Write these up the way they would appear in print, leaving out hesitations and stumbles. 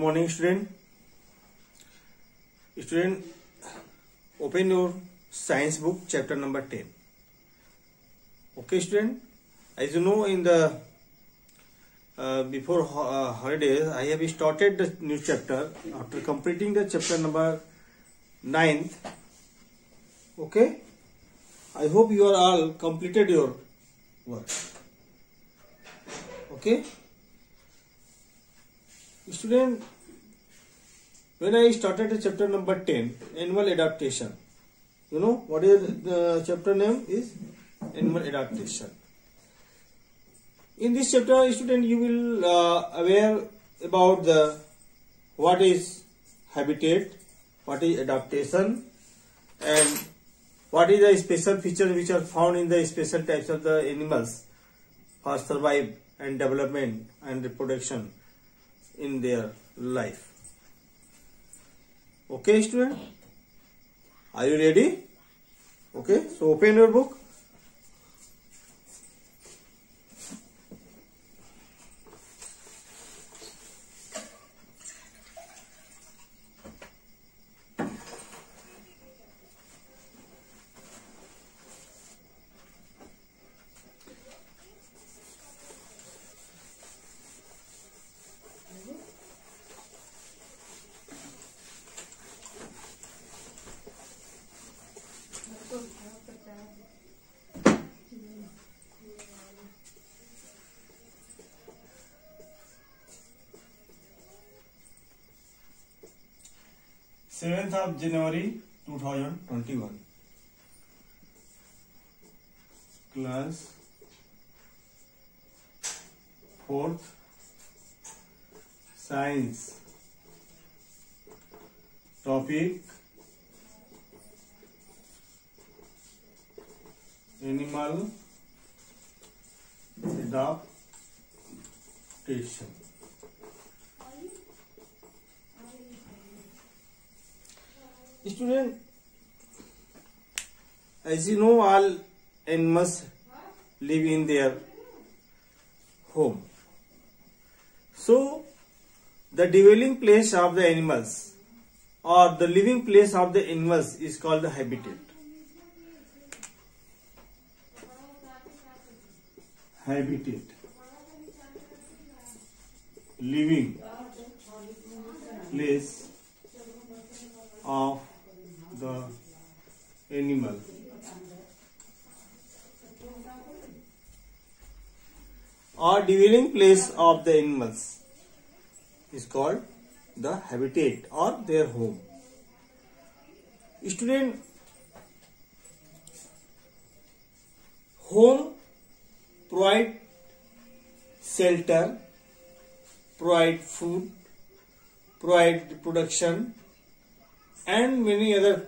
morning, student. Student, open your science book, chapter number 10. Okay, student. As you know, in the before holidays, I have started the new chapter after completing the chapter number 9th. Okay. I hope you are all completed your work. Okay. Student, when I started the chapter number 10, animal adaptation, you know what is the chapter name is animal adaptation. In this chapter, student, you will aware about the what is habitat, what is adaptation, and what is the special features which are found in the special types of the animals for survive and development and reproduction in their life. Okay, student, are you ready? Okay, so open your book. Seventh of January 2021. Class 4th Science. Topic Animal adaptation. Student, as you know, all animals live in their home. So, the dwelling place of the animals or the living place of the animals is called the habitat. Habitat. Living place of the animal. Or dwelling place of the animals is called the habitat or their home. Student, home provide shelter, provide food, provide reproduction, and many other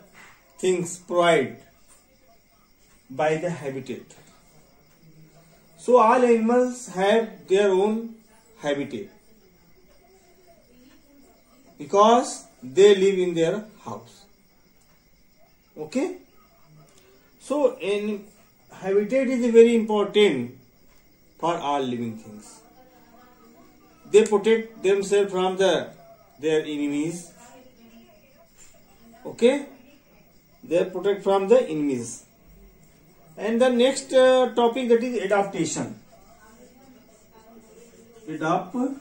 things provided by the habitat. So all animals have their own habitat because they live in their house. Okay. So habitat is very important for all living things. They protect themselves from their enemies. Okay, they protect from the enemies. And the next topic, that is adaptation. Adaptation.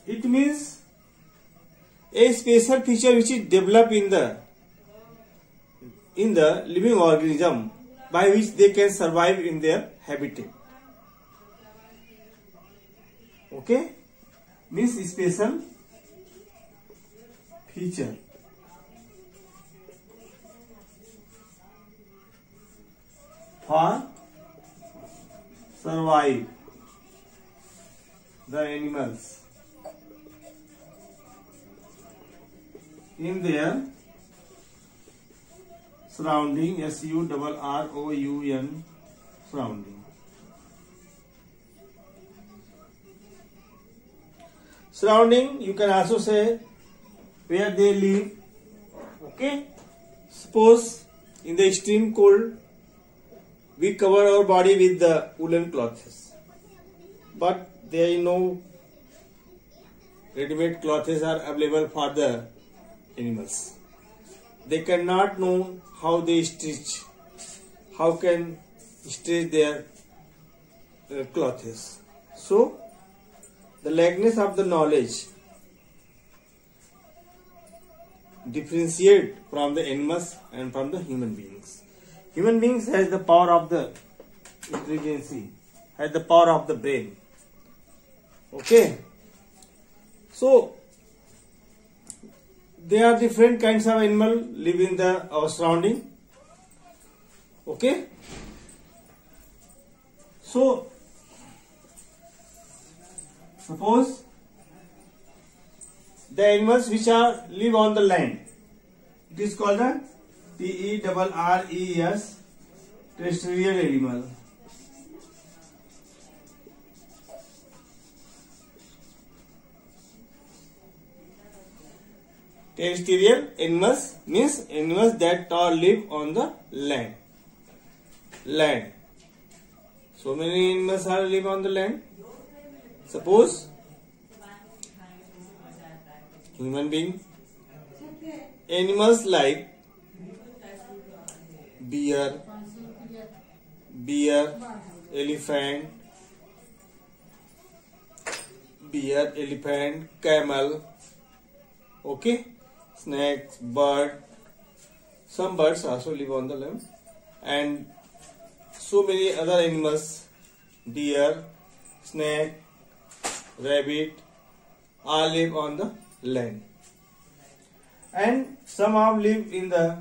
It means a special feature which is developed in the living organism by which they can survive in their habitat. Okay. Means special feature for survive the animals in their surrounding. SURROUN surrounding. Surrounding, you can also say where they live. Okay. Suppose in the extreme cold, we cover our body with the woolen clothes. But there is no ready-made clothes are available for the animals. They cannot know how they stitch, how can stitch their clothes. So the lackness of the knowledge differentiate from the animals and from the human beings. Human beings has the power of the intelligence, has the power of the brain. Okay. So there are different kinds of animal live in our surrounding. Okay. So suppose the animals which are live on the land, it is called a TERRES, terrestrial animal. Terrestrial animals means animals that live on the land. So many animals are live on the land. Suppose human being, animals like bear, elephant, camel, okay, snakes, bird. Some birds also live on the land, and so many other animals, deer, snake, rabbit, all live on the land. And some have live in the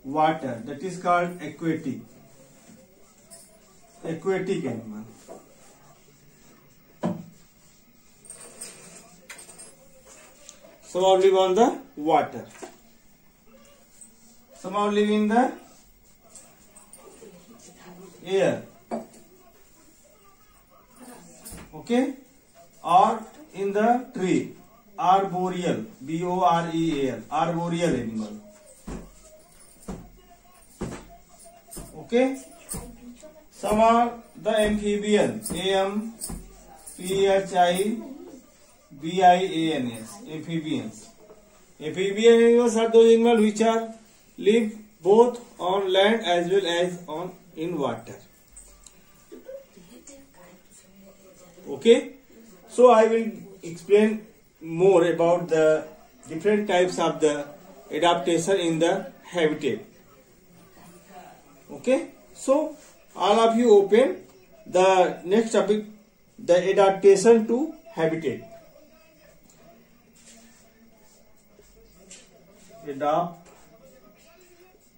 water, that is called aquatic animal. Some have live on the water, some have live in the air, okay, or in the tree. Arboreal, BOREAL, arboreal animal. Okay. Some are the amphibian, AMPHIBIANS, amphibians. Amphibian animals are those animals which are live both on land as well as in water. Okay. So I will explain more about the different types of the adaptation in the habitat. Okay. So all of you open the next topic, the adaptation to habitat.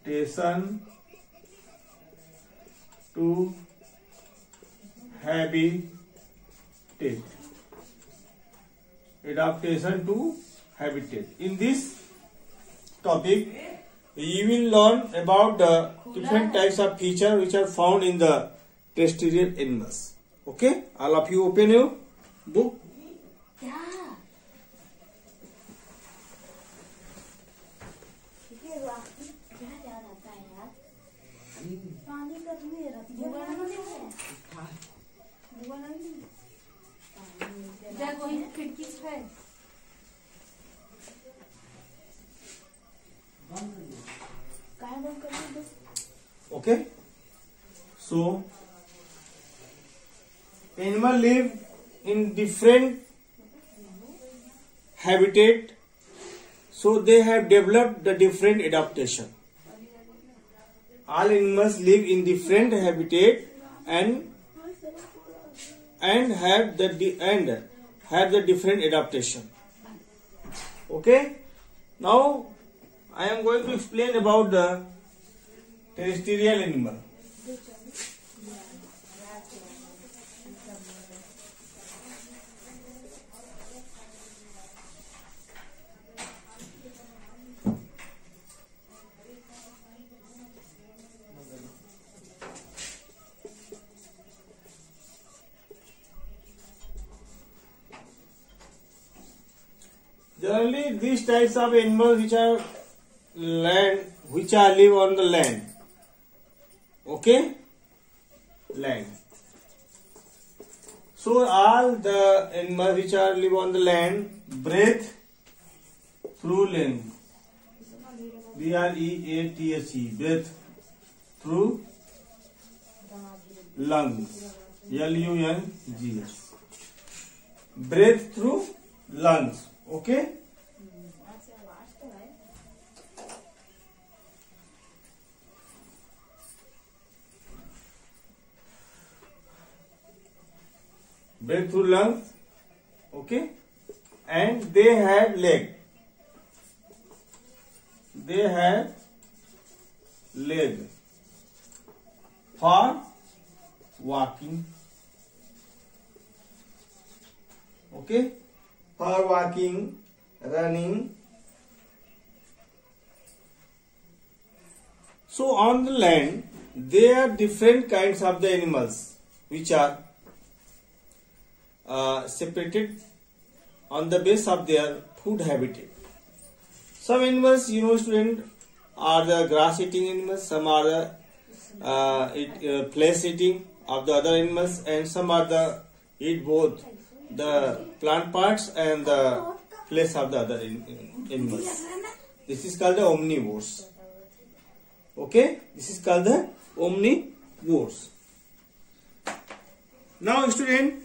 Adaptation to habitat. Adaptation to habitat. In this topic, you will learn about the different types of features which are found in the terrestrial animals. Okay, all of you open your book. Okay, so animals live in different habitat, so they have developed the different adaptation. All animals live in different habitat and have the different adaptation. Okay, now I am going to explain about the terrestrial animal. Generally, these types of animals which are live on the land. Okay, land. So all the animals which are live on the land breathe through lung. B-R-E-A-T-H-E, breathe through lungs. L-U-N-G-S. Breathe through lungs. Okay. Breathe through lungs. Okay. And they have leg. They have leg for walking. Okay, for walking, running. So on the land there are different kinds of the animals which are separated on the base of their food habitat. Some animals, you know student, are the grass eating animals, some are the flesh eating of the other animals, and some are the eat both the plant parts and the flesh of the other animals. This is called the omnivores. Okay, this is called the omnivores. Now student,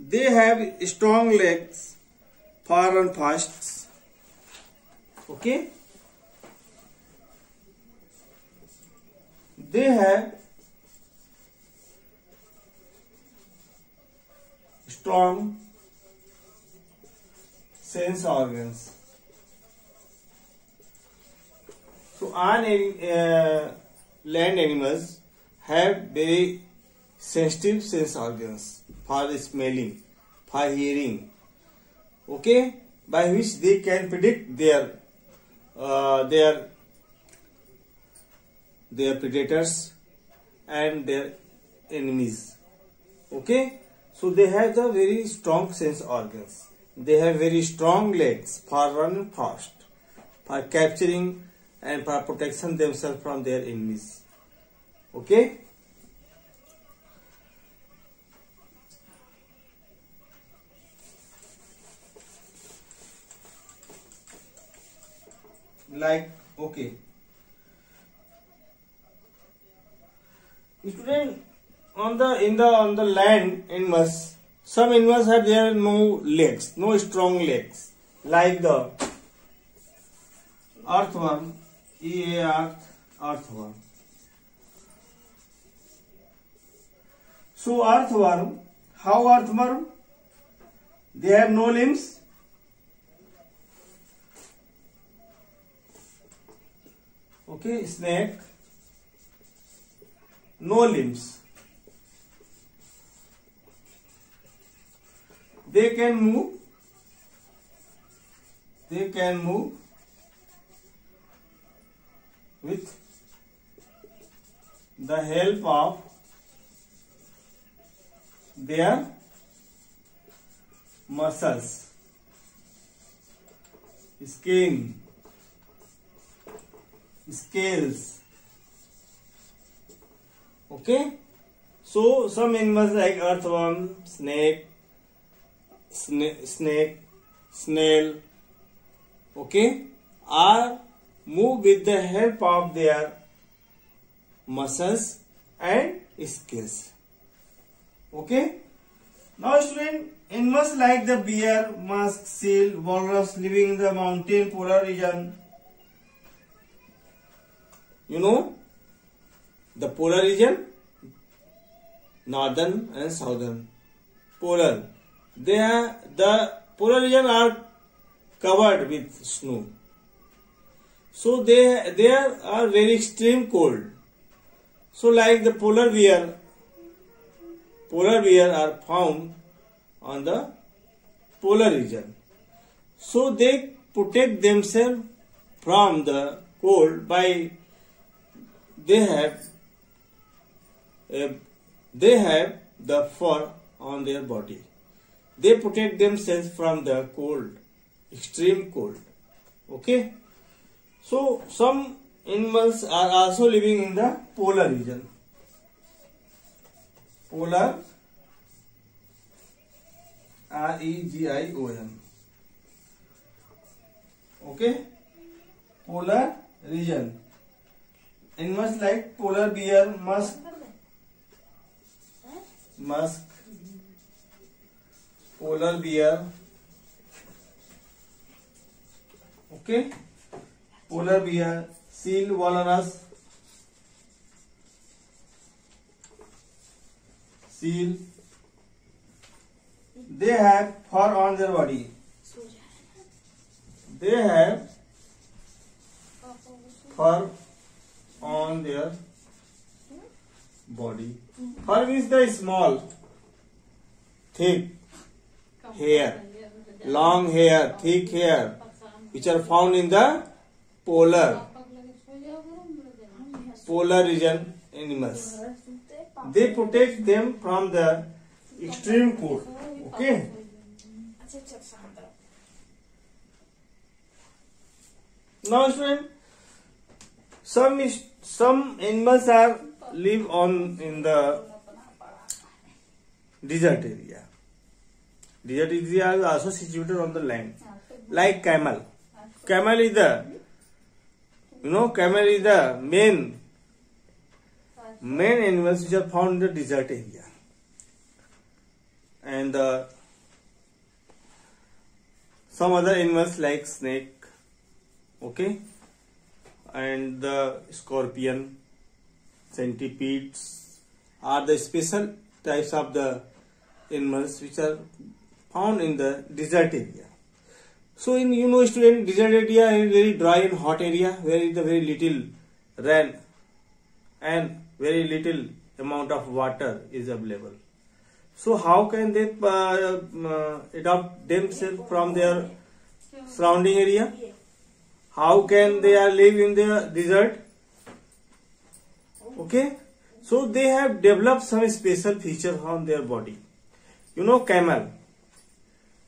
they have strong legs for run fast. Okay, they have strong sense organs. So all land animals have very sensitive sense organs for smelling, for hearing. Okay, by which they can predict their predators and their enemies. Okay, so they have the very strong sense organs. They have very strong legs for running fast, for capturing and for protection themselves from their enemies. Okay. Like, okay. Student, on the land animals, some animals have their no legs, no strong legs, like the earthworm, earthworm. So earthworm, how earthworm? They have no limbs. Okay, snake, no limbs. They can move. They can move with the help of their muscles, skin, scales. Okay, so some animals like earthworm, snake, snail, okay, are move with the help of their muscles and scales. Okay. Now student, animals like the bear, musk, seal, walrus living in the mountain polar region. You know the polar region, northern and southern polar. The polar region are covered with snow. So they are very extreme cold. So like the polar bear are found on the polar region. So they protect themselves from the cold by they have the fur on their body. They protect themselves from the cold, extreme cold. Okay. So some animals are also living in the polar region. Polar, region. Okay, polar region. Animals like polar bear, musk, polar bear. Okay, polar bear, seal, walrus, seal. They have fur on their body. They have fur on their body. Fur means the small, thick hair, long hair, thick hair, which are found in the polar region animals. They protect them from the extreme cold. Okay. Now, student, some animals are live in the desert area. Desert area is also situated on the land, like camel. Camel is the main animals which are found in the desert area, and some other animals like snake, okay, and the scorpion, centipedes are the special types of the animals which are found in the desert area. So in student, desert area is very dry and hot area where is the very little rain and very little amount of water is available. So how can they adopt themselves from their surrounding area? How can they live in the desert? Okay, so they have developed some special feature on their body. Camel.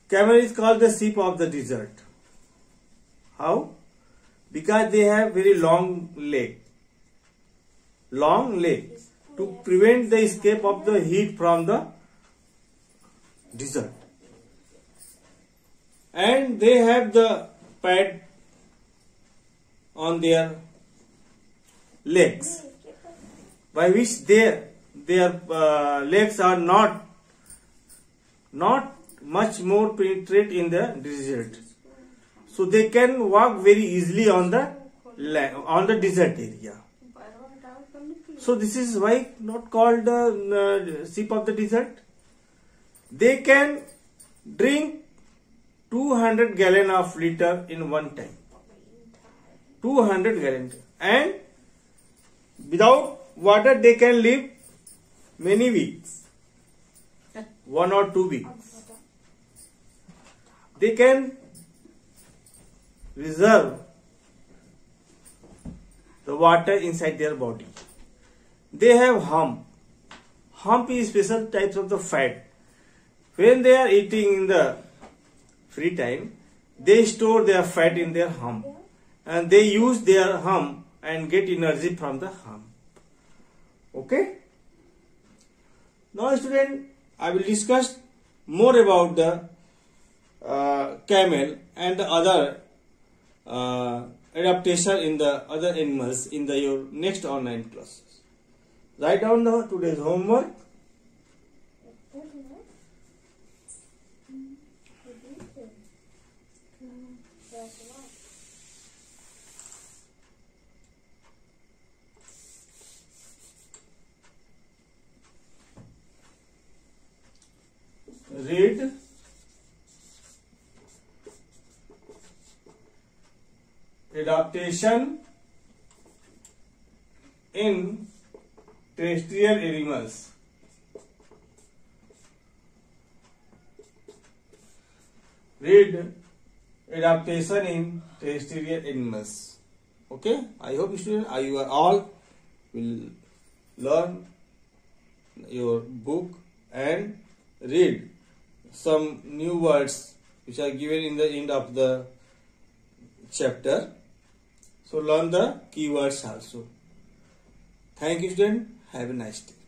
Camel is called the sheep of the desert. How? Because they have very long leg to prevent the escape of the heat from the desert. And they have the pad on their legs, by which their legs are not much more penetrate in the desert, so they can walk very easily on the desert area. So this is why not called sheep of the desert. They can drink 200 gallon of liter in one time. 200 gallon, and without water they can live many weeks, 1 or 2 weeks. They can reserve the water inside their body. They have hump. Hump is special types of the fat. When they are eating in the free time, they store their fat in their hump, and they use their hump and get energy from the hump. Okay. Now, student, I will discuss more about the camel and the other adaptation in the other animals in your next online classes. Write down today's homework. Read adaptation in terrestrial animals. Read adaptation in terrestrial animals. Okay, I hope students, you are all will learn your book and read some new words which are given in the end of the chapter. So learn the keywords also. Thank you student. Have a nice day.